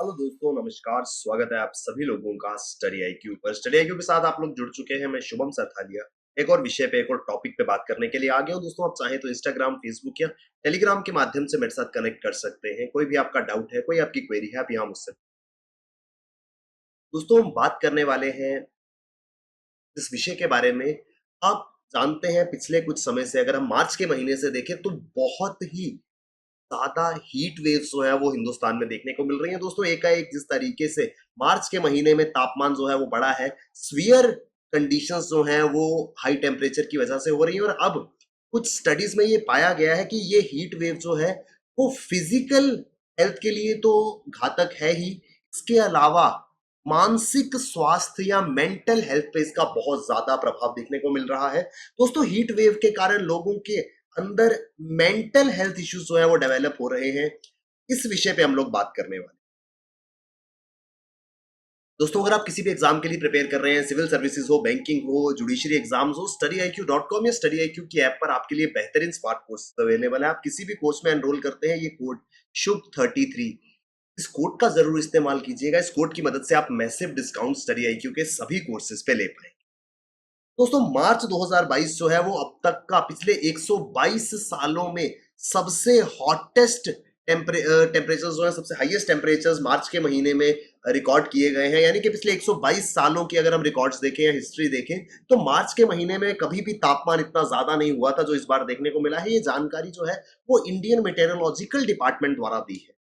Hello दोस्तों, नमस्कार। स्वागत है आप सभी लोगों का स्टडी आईक्यू पर। स्टडी आईक्यू के साथ आप लोग जुड़ चुके हैं। मैं शुभम सरथालिया एक और विषय पे, एक और टॉपिक पे बात करने के लिए आ गया हूं। दोस्तों, आप चाहें तो इंस्टाग्राम, फेसबुक या टेलीग्राम के माध्यम से मेरे साथ कनेक्ट कर सकते हैं। कोई भी आपका डाउट है, कोई आपकी क्वेरी है, आप यहाँ मुझसे। दोस्तों, हम बात करने वाले हैं इस विषय के बारे में। आप जानते हैं, पिछले कुछ समय से अगर हम मार्च के महीने से देखें तो बहुत ही ज्यादा हीट वेव्स जो है वो हिंदुस्तान में देखने को मिल रही है। दोस्तों, एकाएक जिस तरीके से मार्च के महीने में तापमान जो है वो बढ़ा है, स्वीयर कंडीशंस जो हैं वो हाई टेम्परेचर की वजह से हो रही है। और अब कुछ स्टडीज में ये पाया गया है कि ये हीट वेव जो है वो फिजिकल हेल्थ के लिए तो घातक है ही, इसके अलावा मानसिक स्वास्थ्य या मेंटल हेल्थ पे इसका बहुत ज्यादा प्रभाव देखने को मिल रहा है। दोस्तों, हीट वेव के कारण लोगों के अंदर मेंटल हेल्थ इश्यूज जो है वो डेवलप हो रहे हैं। इस विषय पे हम लोग बात करने वाले हैं। दोस्तों, अगर आप किसी भी एग्जाम के लिए प्रिपेयर कर रहे हैं, सिविल सर्विसेज हो, बैंकिंग हो, जुडिशरी एग्जाम्स हो, studyIQ.com या studyIQ की ऐप पर आपके लिए बेहतरीन स्मार्ट कोर्स अवेलेबल है। आप किसी भी कोर्स में एनरोल करते हैं, ये कोड शुभ33, इस कोड का जरूर इस्तेमाल कीजिएगा। इस कोड की मदद से आप मैसिव डिस्काउंट studyIQ के सभी कोर्सेज पे ले पाएंगे। दोस्तों, मार्च 2022 जो है वो अब तक का पिछले 122 सालों में सबसे हॉटेस्ट टेम्परेचर जो है, सबसे हाईएस्ट टेम्परेचर्स मार्च के महीने में रिकॉर्ड किए गए हैं। यानी कि पिछले 122 सालों की अगर हम रिकॉर्ड्स देखें या हिस्ट्री देखें तो मार्च के महीने में कभी भी तापमान इतना ज्यादा नहीं हुआ था जो इस बार देखने को मिला है। ये जानकारी जो है वो इंडियन मेटेरोलॉजिकल डिपार्टमेंट द्वारा दी है।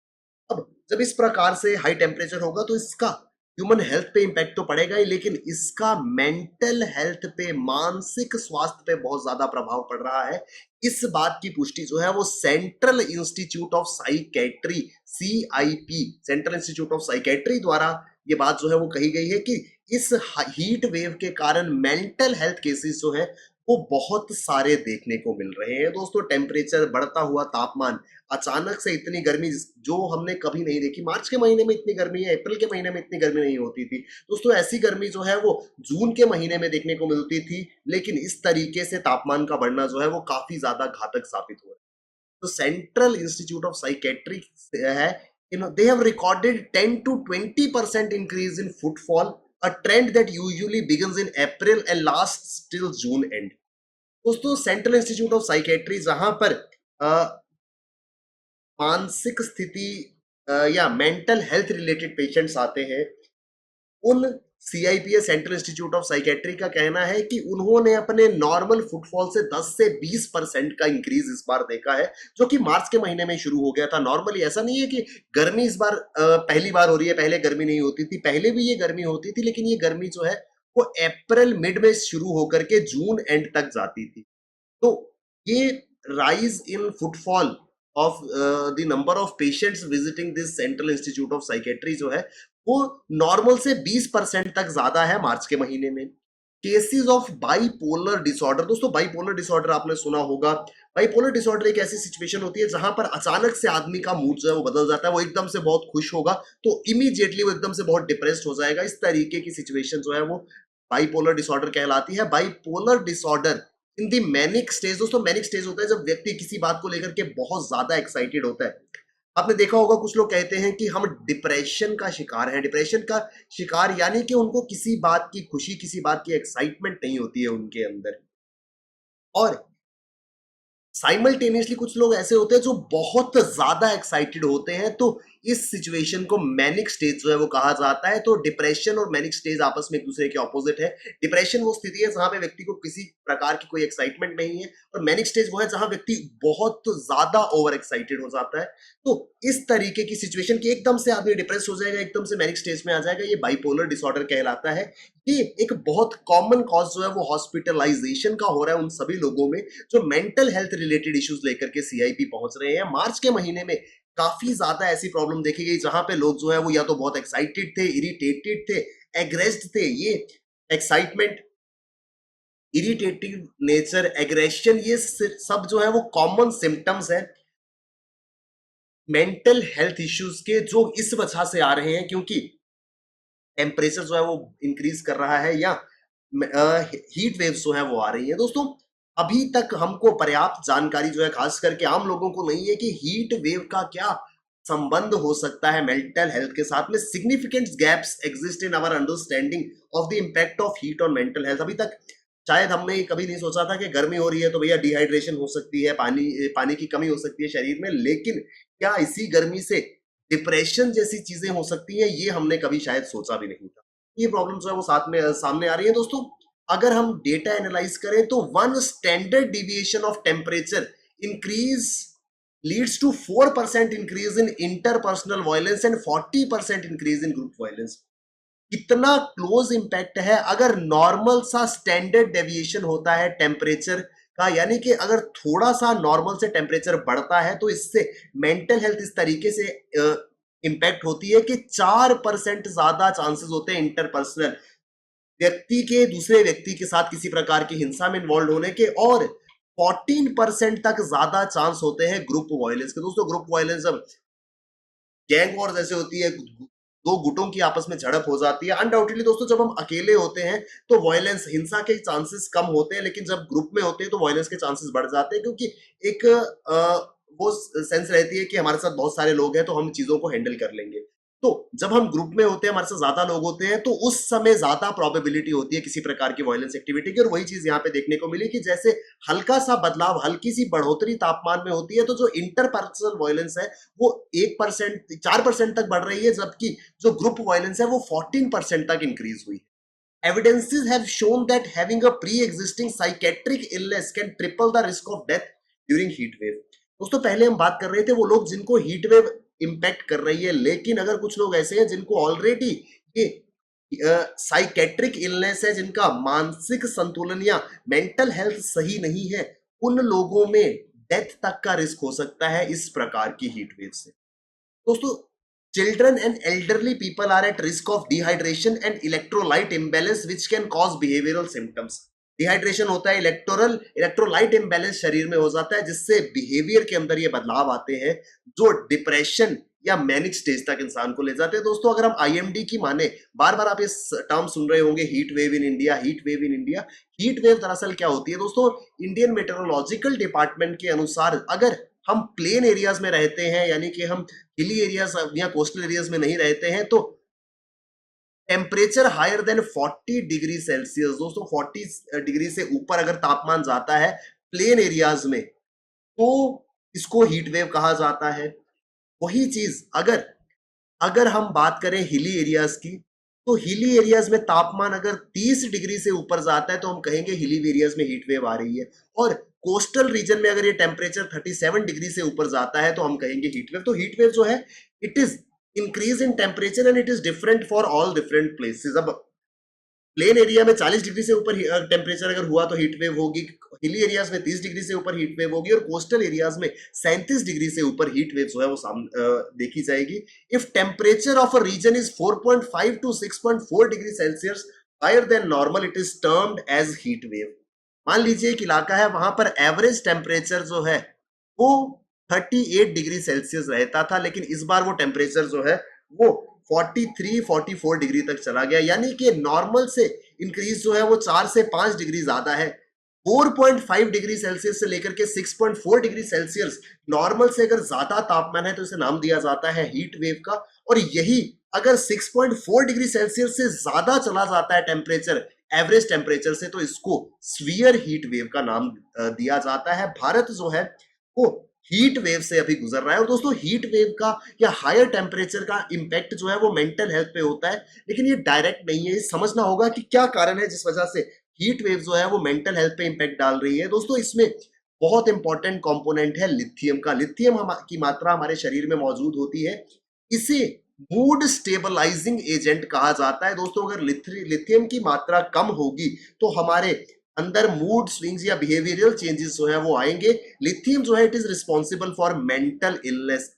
अब जब इस प्रकार से हाई टेम्परेचर होगा तो इसका ह्यूमन हेल्थ पे इंपैक्ट तो पड़ेगा ही, लेकिन इसका मेंटल हेल्थ पे, मानसिक स्वास्थ्य पे बहुत ज्यादा प्रभाव पड़ रहा है। इस बात की पुष्टि जो है वो central institute of psychiatry, CIP, central institute of psychiatry द्वारा ये बात जो है वो कही गई है कि इस हीट वेव के कारण मेंटल हेल्थ केसेस जो है वो बहुत सारे देखने को मिल रहे हैं। दोस्तों, टेम्परेचर बढ़ता हुआ, तापमान, अचानक से इतनी गर्मी जो हमने कभी नहीं देखी। मार्च के महीने में इतनी गर्मी है, अप्रैल के महीने में इतनी गर्मी नहीं होती थी। दोस्तों, ऐसी गर्मी जो है वो जून के महीने में देखने को मिलती थी, लेकिन इस तरीके से तापमान का बढ़ना जो है वो काफी ज्यादा घातक साबित हो रहा है। तो सेंट्रल इंस्टीट्यूट ऑफ साइकेट्री है, they have recorded 10 to 20% increase in footfall, a trend that usually begins in April and lasts till June end. दोस्तों, सेंट्रल इंस्टीट्यूट ऑफ साइकेट्री जहां पर मानसिक स्थिति या मेंटल हेल्थ रिलेटेड पेशेंट्स आते हैं, उन CIPS, central institute of psychiatry का कहना है कि उन्होंने अपने नॉर्मल फुटफॉल से 10 से 20% का इंक्रीज इस बार देखा है, जो कि मार्च के महीने में शुरू हो गया था। नॉर्मली ऐसा नहीं है कि गर्मी इस बार पहली बार हो रही है, पहले गर्मी नहीं होती थी, पहले भी ये गर्मी होती थी, लेकिन ये गर्मी जो है वो अप्रैल मिड में शुरू होकर के जून एंड तक जाती थी। तो ये rise in footfall of the number of patients visiting this central institute of psychiatry जो है वो नॉर्मल से 20% तक ज्यादा है मार्च के महीने में। केसेस ऑफ बाइपोलर डिसऑर्डर, दोस्तों बाइपोलर डिसऑर्डर आपने सुना होगा। बाइपोलर डिसऑर्डर एक ऐसी सिचुएशन होती है जहां पर अचानक से आदमी का मूड जो है वो बदल जाता है। वो एकदम से बहुत खुश होगा तो इमीडिएटली वो एकदम से बहुत डिप्रेस्ड हो जाएगा। इस तरीके की सिचुएशन जो है वो बाइपोलर डिसऑर्डर कहलाती है। बाइपोलर डिसऑर्डर इन दी मैनिक स्टेज, दोस्तों मैनिक स्टेज होता है जब व्यक्ति किसी बात को लेकर के बहुत ज्यादा एक्साइटेड होता है। आपने देखा होगा कुछ लोग कहते हैं कि हम डिप्रेशन का शिकार हैं। डिप्रेशन का शिकार यानी कि उनको किसी बात की खुशी, किसी बात की एक्साइटमेंट नहीं होती है उनके अंदर। और साइमल्टेनियसली कुछ लोग ऐसे होते हैं जो बहुत ज्यादा एक्साइटेड होते हैं, तो इस सिचुएशन को मैनिक स्टेज जो है वो कहा जाता है। तो डिप्रेशन और मैनिक स्टेज आपस में एक दूसरे के ऑपोजिट है। डिप्रेशन वो स्थिति है जहां पे व्यक्ति को किसी प्रकार की कोई एक्साइटमेंट नहीं है, और मैनिक स्टेज वो है जहां व्यक्ति बहुत ज्यादा ओवर एक्साइटेड हो जाता है। तो इस तरीके की सिचुएशन की एकदम से आदमी डिप्रेस हो जाएगा, एकदम से मैनिक स्टेज में आ जाएगा, ये बाइपोलर डिसऑर्डर कहलाता है। ये एक बहुत कॉमन कॉज जो है वो हॉस्पिटलाइजेशन का हो रहा है उन सभी लोगों में जो मेंटल हेल्थ रिलेटेड इश्यूज लेकर के CIP पहुंच रहे हैं। मार्च के महीने में काफी ज्यादा ऐसी प्रॉब्लम देखी गई जहां पे लोग जो है वो या तो बहुत एक्साइटेड थे, इरिटेटेड थे, एग्रेस्ड थे। ये एक्साइटमेंट, इरिटेटिव नेचर, एग्रेशन, ये सब जो है वो कॉमन सिम्टम्स है मेंटल हेल्थ इश्यूज के, जो इस वजह से आ रहे हैं क्योंकि टेम्परेचर जो है वो इंक्रीज कर रहा है या हीट वेव्स जो है वो आ रही है। दोस्तों, अभी तक हमको पर्याप्त जानकारी जो है खास करके आम लोगों को नहीं है कि हीट वेव का क्या संबंध हो सकता है मेंटल हेल्थ के साथ में। Significant gaps exist in our understanding of the impact of heat on mental health. अभी तक शायद हमने कभी नहीं सोचा था कि गर्मी हो रही है तो भैया डिहाइड्रेशन हो सकती है, पानी की कमी हो सकती है शरीर में, लेकिन क्या इसी गर्मी से डिप्रेशन जैसी चीजें हो सकती हैं, ये हमने कभी शायद सोचा भी नहीं था। ये प्रॉब्लम जो है वो साथ में सामने आ रही है दोस्तों। अगर हम डेटा एनालाइज करें तो one standard deviation of temperature increase leads to 4% increase in interpersonal violence and 40% increase in group violence। कितना क्लोज इंपैक्ट है अगर नॉर्मल सा स्टैंडर्ड डेविएशन होता है टेम्परेचर का, यानी कि अगर थोड़ा सा नॉर्मल से टेम्परेचर बढ़ता है तो इससे मेंटल हेल्थ इस तरीके से इंपैक्ट होती है कि 4% ज्यादा चांसेस होते हैं इंटरपर्सनल व्यक्ति के दूसरे व्यक्ति के साथ किसी प्रकार की हिंसा में इन्वॉल्व होने के, और 14% तक ज्यादा चांस होते हैं ग्रुप वायलेंस के। दोस्तों ग्रुप वायलेंस जब गैंग वॉर जैसे होती है, दो गुटों की आपस में झड़प हो जाती है, अनडाउटेडली दोस्तों जब हम अकेले होते हैं तो वायलेंस हिंसा के चांसेस कम होते हैं, लेकिन जब ग्रुप में होते हैं तो वायलेंस के चांसेस बढ़ जाते हैं, क्योंकि एक वो सेंस रहती है कि हमारे साथ बहुत सारे लोग हैं तो हम चीजों को हैंडल कर लेंगे। तो जब हम ग्रुप में होते हैं, हमारे साथ ज्यादा लोग होते हैं, तो उस समय ज्यादा प्रोबेबिलिटी होती है किसी प्रकार की वायलेंस एक्टिविटी की। और वही चीज यहाँ पे देखने को मिली कि जैसे हल्का सा बदलाव, हल्की सी बढ़ोतरी तापमान में होती है तो जो इंटरपर्सनल वायलेंस है वो 1% 4% तक बढ़ रही है, जबकि जो ग्रुप वायलेंस है वो 14% तक इंक्रीज हुई। Evidences have shown that having a pre-existing psychiatric illness can triple the risk of death during heat wave। दोस्तों पहले हम बात कर रहे थे वो लोग जिनको हीट वेव इंपैक्ट कर रही है, लेकिन अगर कुछ लोग ऐसे हैं जिनको ऑलरेडी ये साइकेट्रिक इलनेस है, जिनका मानसिक संतुलन या मेंटल हेल्थ सही नहीं है, उन लोगों में डेथ तक का रिस्क हो सकता है इस प्रकार की हीट वेव से। दोस्तों children and elderly people are at risk of dehydration and electrolyte imbalance which can cause behavioral symptoms। Dehydration होता है, इलेक्ट्रोलाइट इम्बैलेंस शरीर में हो जाता है, जिससे बिहेवियर के अंदर ये बदलाव आते हैं जो डिप्रेशन या मैनिक स्टेज तक इंसान को ले जाते हैं। दोस्तों अगर हम आईएमडी की माने, बार बार आप इस टर्म सुन रहे होंगे, heat wave in India, heat wave in India. Heat wave दरअसल क्या होती है दोस्तों, इंडियन मेट्रोलॉजिकल डिपार्टमेंट के अनुसार अगर हम प्लेन एरियाज में रहते हैं, यानी कि हम हिली एरियाज या कोस्टल एरियाज में नहीं रहते हैं, तो temperature higher than 40 degree Celsius, दोस्तों 40 डिग्री से ऊपर अगर तापमान जाता है प्लेन एरियाज में तो इसको हीट वेव कहा जाता है। वही चीज अगर हम बात करें हिली एरियाज की, तो हिली एरियाज में तापमान अगर 30 डिग्री से ऊपर जाता है तो हम कहेंगे हिली एरियाज में हीट वेव आ रही है, और कोस्टल रीजन में अगर ये टेम्परेचर 37 डिग्री से ऊपर जाता है तो हम कहेंगे हीट वेव। तो हीट वेव जो है it is increase in temperature and it is different for all different places. अब प्लेन एरिया में 40 डिग्री से ऊपर टेम्परेचर अगर हुआ तो हीट वेव होगी, हिली एरियाज में 30 डिग्री से ऊपर हीट वेव होगी, और कोस्टल एरियाज में 37 डिग्री से ऊपर हीट वेव जो है वो देखी जाएगी। If temperature of a region is 4.5 to 6.4 degree Celsius higher than normal, it is termed as heat wave. मान लीजिए एक इलाका है, वहां पर एवरेज टेम्परेचर जो है वो 38 डिग्री सेल्सियस रहता था, लेकिन इस बार वो टेम्परेचर जो है वो 43-44 डिग्री तक चला गया, यानी कि नॉर्मल से इंक्रीज जो है वो 4 से 5 डिग्री ज्यादा है। 4.5 डिग्री सेल्सियस से लेकर के 6.4 डिग्री सेल्सियस नॉर्मल से अगर ज्यादा तापमान है तो इसे नाम दिया जाता है हीट वेव का। और यही अगर 6.4 डिग्री सेल्सियस से ज्यादा चला जाता है टेम्परेचर एवरेज टेम्परेचर से, तो इसको स्फीयर हीट वेव का नाम दिया जाता है। भारत जो है वो हीट वेव से अभी गुजर रहा है। और दोस्तों हीट वेव का या हायर टेम्परेचर का इंपैक्ट जो है वो मेंटल हेल्थ पे होता है, लेकिन ये डायरेक्ट नहीं है। ये समझना होगा कि क्या कारण है जिस वजह से हीट वेव जो है वो मेंटल हेल्थ पे इंपैक्ट डाल रही है। दोस्तों इसमें बहुत इंपॉर्टेंट कंपोनेंट है लिथियम का। लिथियम की मात्रा हमारे शरीर में मौजूद होती है, इसे मूड स्टेबलाइजिंग एजेंट कहा जाता है। दोस्तों अगर लिथियम की मात्रा कम होगी तो हमारे अंदर मूड स्विंग्स या बिहेवियरल चेंजेस जो है वो आएंगे। लिथियम जो है it is responsible for mental illness.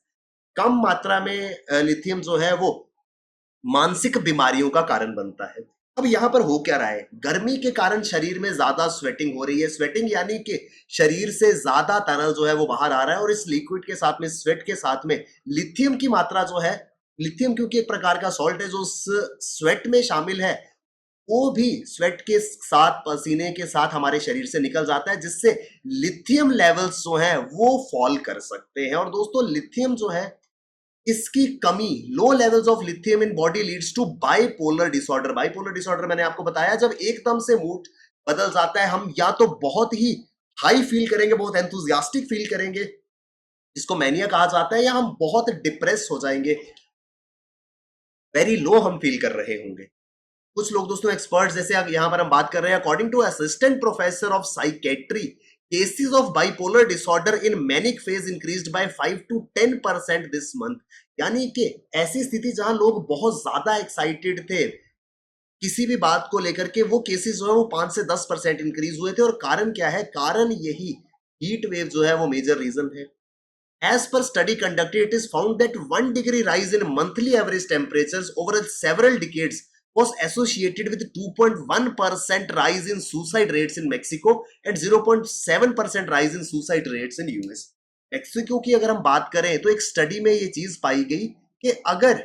कम मात्रा में लिथियम जो है वो मानसिक बीमारियों का कारण बनता है। अब यहाँ पर हो क्या रहा है, गर्मी के कारण शरीर में ज्यादा स्वेटिंग हो रही है। स्वेटिंग यानी कि शरीर से ज्यादा तरल जो है वो बाहर आ रहा है, और इस लिक्विड के साथ में, स्वेट के साथ में लिथियम की मात्रा जो है, लिथियम क्योंकि एक प्रकार का सॉल्ट है जो स्वेट में शामिल है, वो भी स्वेट के साथ, पसीने के साथ हमारे शरीर से निकल जाता है, जिससे लिथियम लेवल्स जो है वो फॉल कर सकते हैं। और दोस्तों लिथियम जो है इसकी कमी, low levels of lithium in body leads to bipolar disorder. Bipolar disorder मैंने आपको बताया, जब एकदम से मूड बदल जाता है, हम या तो बहुत ही हाई फील करेंगे, बहुत एंथुजियास्टिक फील करेंगे, जिसको मैनिया कहा जाता है, या हम बहुत डिप्रेस हो जाएंगे, वेरी लो हम फील कर रहे होंगे। कुछ लोग दोस्तों एक्सपर्ट्स, जैसे यहां पर हम बात कर रहे हैं, according to assistant professor of psychiatry, cases of bipolar disorder in manic phase increased by 5 to 10% this month. यानी कि ऐसी स्थिति जहां लोग बहुत ज्यादा एक्साइटेड थे किसी भी बात को लेकर के, वो केसेस जो है वो 5 से 10% इंक्रीज हुए थे। और कारण क्या है? कारण यही हीट वेव जो है वो मेजर रीजन है। As per study conducted, it is found that 1 degree rise in monthly average temperatures over several decades was associated with 2.1% rise in suicide rates in Mexico and 0.7% rise in suicide rates in US। Mexico की अगर हम बात करें तो एक study में ये चीज पाई गई कि अगर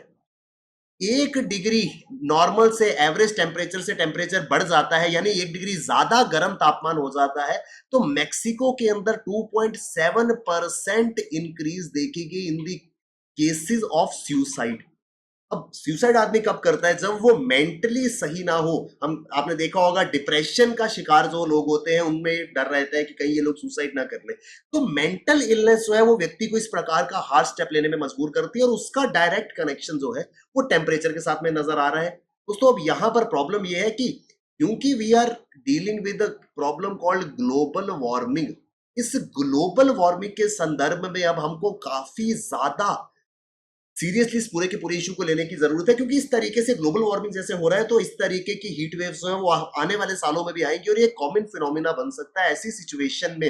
1 डिग्री नॉर्मल से, एवरेज टेम्परेचर से टेम्परेचर बढ़ जाता है, यानी 1 डिग्री ज्यादा गर्म तापमान हो जाता है, तो मेक्सिको के अंदर 2.7% इंक्रीज देखी गई इन दी केसेस ऑफ सुसाइड। अब सुसाइड आदमी कब करता है? जब वो मेंटली सही ना हो। हम, आपने देखा होगा डिप्रेशन का शिकार जो लोग होते हैं उनमें डर रहता है कि कहीं ये लोग सुसाइड ना कर ले। तो मेंटल इलनेस जो है वो व्यक्ति को इस प्रकार का हार्ड स्टेप लेने में मजबूर करती है, और उसका डायरेक्ट कनेक्शन जो है वो टेम्परेचर के साथ में नजर आ रहा है। दोस्तों अब यहां पर प्रॉब्लम ये है कि क्योंकि we are dealing with problem called global warming, इस ग्लोबल वार्मिंग के संदर्भ में अब हमको काफी ज्यादा सीरियसली इस पूरे के पूरे इशू को लेने की जरूरत है, क्योंकि इस तरीके से ग्लोबल वार्मिंग जैसे हो रहा है तो इस तरीके की हीट वेव्स जो है वो आने वाले सालों में भी आएंगी, और ये कॉमन फिनोमिना बन सकता है ऐसी सिचुएशन में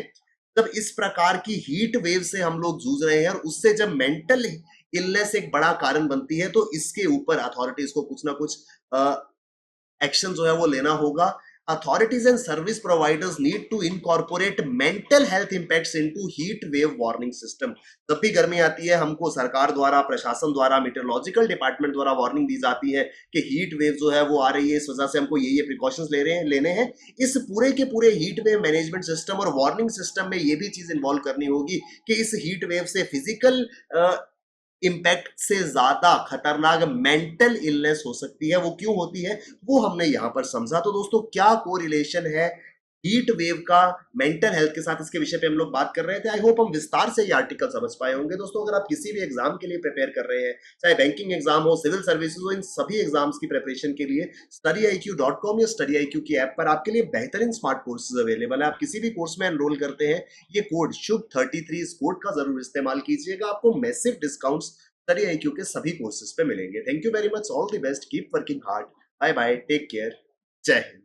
जब इस प्रकार की हीट वेव से हम लोग जूझ रहे हैं, और उससे जब मेंटल इलनेस एक बड़ा कारण बनती है, तो इसके ऊपर अथॉरिटीज को कुछ ना कुछ एक्शन जो है वो लेना होगा। Authorities and service providers need to incorporate mental health impacts into heat wave warning system। जब भी गर्मी आती है, हमको सरकार द्वारा, प्रशासन द्वारा, मेट्रोलॉजिकल डिपार्टमेंट द्वारा वार्निंग दी जाती है कि हीट वेव जो है वो आ रही है, इस वजह से हमको ये प्रिकॉशंस लेने हैं। इस पूरे के पूरे हीट वेव मैनेजमेंट सिस्टम और वार्निंग सिस्टम में ये भी चीज इन्वॉल्व करनी होगी कि इस हीट वेव से फिजिकल इम्पैक्ट से ज्यादा खतरनाक मेंटल इलनेस हो सकती है। वो क्यों होती है वो हमने यहां पर समझा। तो दोस्तों क्या कोरिलेशन है हीट वेव का मेंटल हेल्थ के साथ, इसके विषय पे हम लोग बात कर रहे थे। आई होप हम विस्तार से ये आर्टिकल समझ पाए होंगे। दोस्तों अगर आप किसी भी एग्जाम के लिए प्रिपेयर कर रहे हैं, चाहे बैंकिंग एग्जाम हो, सिविल सर्विसेज हो, इन सभी एग्जाम्स की प्रिपरेशन के लिए studyIQ.com या StudyIQ की ऐप पर आपके लिए बेहतरीन स्मार्ट कोर्सेज अवेलेबल है। आप किसी भी कोर्स में एनरोल करते हैं, ये कोड शुभ 33 इस कोड का जरूर इस्तेमाल कीजिएगा, आपको मैसिव डिस्काउंट्स StudyIQ के सभी कोर्सेज पे मिलेंगे। Thank you very much, all the best, keep working hard, bye bye, take care, जय हिंद।